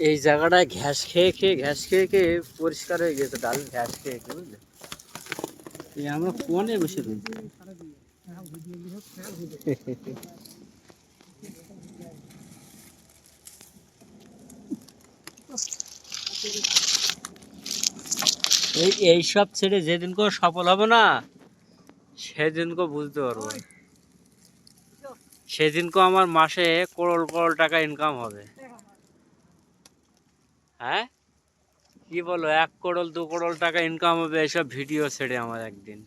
এই জায়গাটায় ঘাস খেয়ে খেয়ে পরিষ্কার হয়ে গেছে, ডাল ঘাস খেয়ে খেয়ে, বুঝলে? আমরা কোনে বসে রয়েছি। এইসব ছেড়ে যেদিনকে সফল হবে না, সেদিনকে বুঝতে পারবো, সেদিনকে আমার মাসে করোড় করোড় টাকা ইনকাম হবে। হ্যাঁ, কি বলো, 1 করোড় 2 করোড় টাকা ইনকাম হবে এইসব ভিডিও ছেড়ে আমার একদিন।